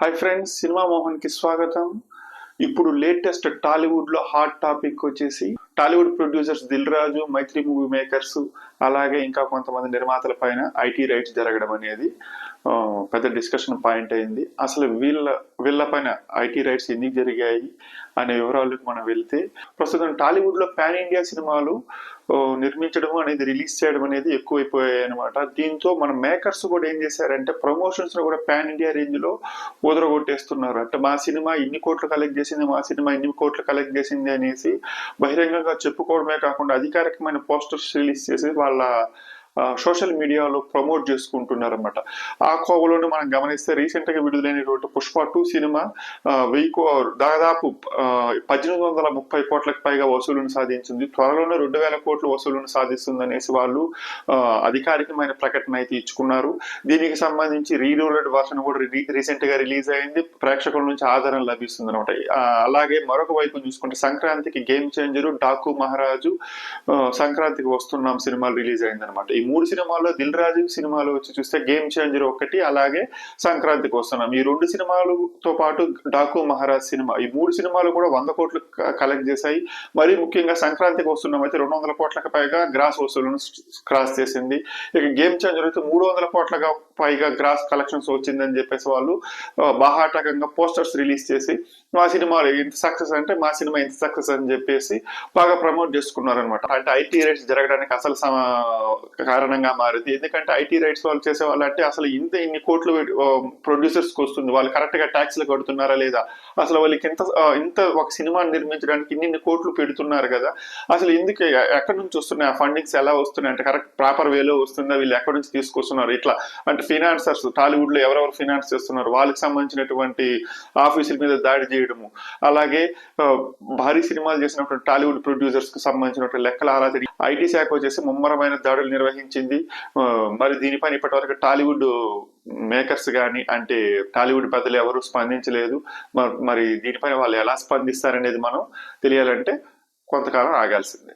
Hi friends, cinema Mohan కి స్వాగతం. ఇప్పుడు లేటెస్ట్ టాలీవుడ్ లో హాట్ టాపిక్ వచ్చేసి టాలీవుడ్ ప్రొడ్యూసర్స్ దిల్ రాజు, మైత్రి మూవీ మేకర్స్, అలాగే ఇంకా కొంతమంది నిర్మాతల పైన ఐటీ రైట్స్ జరగడం అనేది పెద్ద డిస్కషన్ పాయింట్ అయింది. అసలు వీళ్ళ పైన ఐటీ రైట్స్ ఎందుకు జరిగాయి అనే వివరాలకు మనం వెళ్తే, ప్రస్తుతం టాలీవుడ్ లో పాన్ ఇండియా సినిమాలు నిర్మించడం అనేది, రిలీజ్ చేయడం అనేది ఎక్కువైపోయాయి అనమాట. దీంతో మన మేకర్స్ కూడా ఏం చేశారంటే ప్రమోషన్స్ కూడా పాన్ ఇండియా రేంజ్ లో ఊదరగొట్టేస్తున్నారు. అంటే మా సినిమా ఇన్ని కోట్లు కలెక్ట్ చేసింది, మా సినిమా ఇన్ని కోట్లు కలెక్ట్ చేసింది అనేసి బహిరంగంగా చెప్పుకోవడమే కాకుండా అధికారికమైన పోస్టర్స్ రిలీజ్ చేసి వాళ్ళ సోషల్ మీడియాలో ప్రమోట్ చేసుకుంటున్నారు అనమాట. ఆ కోవలోనే మనం గమనిస్తే రీసెంట్ గా విడుదలైనటువంటి పుష్ప 2 సినిమా దాదాపు 1830 కోట్లకు పైగా వసూలును సాధించింది. త్వరలోనే 2000 కోట్ల వసూలును సాధిస్తుంది అనేసి వాళ్ళు అధికారికమైన ప్రకటన అయితే ఇచ్చుకున్నారు. దీనికి సంబంధించి రీరూలెడ్ వర్షన్ కూడా రీసెంట్ గా రిలీజ్ అయింది. ప్రేక్షకుల నుంచి ఆదరణ లభిస్తుంది అనమాట. అలాగే మరొక వైపు చూసుకుంటే సంక్రాంతికి గేమ్ చేంజర్, డాకు మహారాజు, సంక్రాంతికి వస్తున్నాం సినిమాలు రిలీజ్ అయింది అనమాట. ఈ 3 సినిమాల్లో దిల్ రాజు సినిమాలు వచ్చి చూస్తే గేమ్ చేంజర్ ఒకటి, అలాగే సంక్రాంతికి వస్తున్నాం. ఈ 2 సినిమాలతో పాటు డాకు మహారాజ్ సినిమా, ఈ 3 సినిమాలు కూడా 100 కోట్లు కలెక్ట్ చేశాయి. మరీ ముఖ్యంగా సంక్రాంతికి వస్తున్నాం అయితే 200 కోట్లకు పైగా గ్రాస్ వసూలును క్రాస్ చేసింది. ఇక గేమ్ చేంజర్ అయితే 300 కోట్లకు పైగా గ్రాస్ కలెక్షన్స్ వచ్చిందని చెప్పేసి వాళ్ళు బాహాటకంగా పోస్టర్స్ రిలీజ్ చేసి మా సినిమాలు ఇంత సక్సెస్ అంటే మా సినిమా ఇంత సక్సెస్ అని చెప్పేసి బాగా ప్రమోట్ చేసుకున్నారనమాట. అంటే ఐటీ రైట్స్ జరగడానికి అసలు కారణంగా మారింది. ఎందుకంటే ఐటీ రైట్స్ వాళ్ళు చేసే వాళ్ళు అంటే అసలు ఇన్ని కోట్లు ప్రొడ్యూసర్స్ కి వస్తుంది, వాళ్ళు కరెక్ట్ గా ట్యాక్స్లు కడుతున్నారా లేదా, అసలు వాళ్ళకి ఇంత ఒక సినిమాని నిర్మించడానికి ఇన్ని కోట్లు పెడుతున్నారు కదా, అసలు ఎందుకు ఎక్కడి నుంచి వస్తున్నాయి, ఆ ఫండింగ్స్ ఎలా వస్తున్నాయి, అంటే కరెక్ట్ ప్రాపర్ వేలో వస్తుందా, వీళ్ళు ఎక్కడి నుంచి తీసుకొస్తున్నారు, ఇట్లా అంటే ఫినాన్సర్స్ టాలీవుడ్ లో ఎవరెవరు ఫినాన్స్ చేస్తున్నారు, వాళ్ళకి సంబంధించినటువంటి ఆఫీసుల మీద దాడి చేయడము, అలాగే భారీ సినిమాలు చేసినటువంటి టాలీవుడ్ ప్రొడ్యూసర్స్ కి సంబంధించినటువంటి లెక్కల ఆరా ఐటీ శాఖ వచ్చేసి ముమ్మరమైన దాడులు నిర్వహించింది. మరి దీనిపైన ఇప్పటి వరకు టాలీవుడ్ మేకర్స్ కానీ అంటే టాలీవుడ్ పెద్దలు ఎవరు స్పందించలేదు. మరి దీనిపైన వాళ్ళు ఎలా స్పందిస్తారనేది మనం తెలియాలంటే కొంతకాలం ఆగాల్సిందే.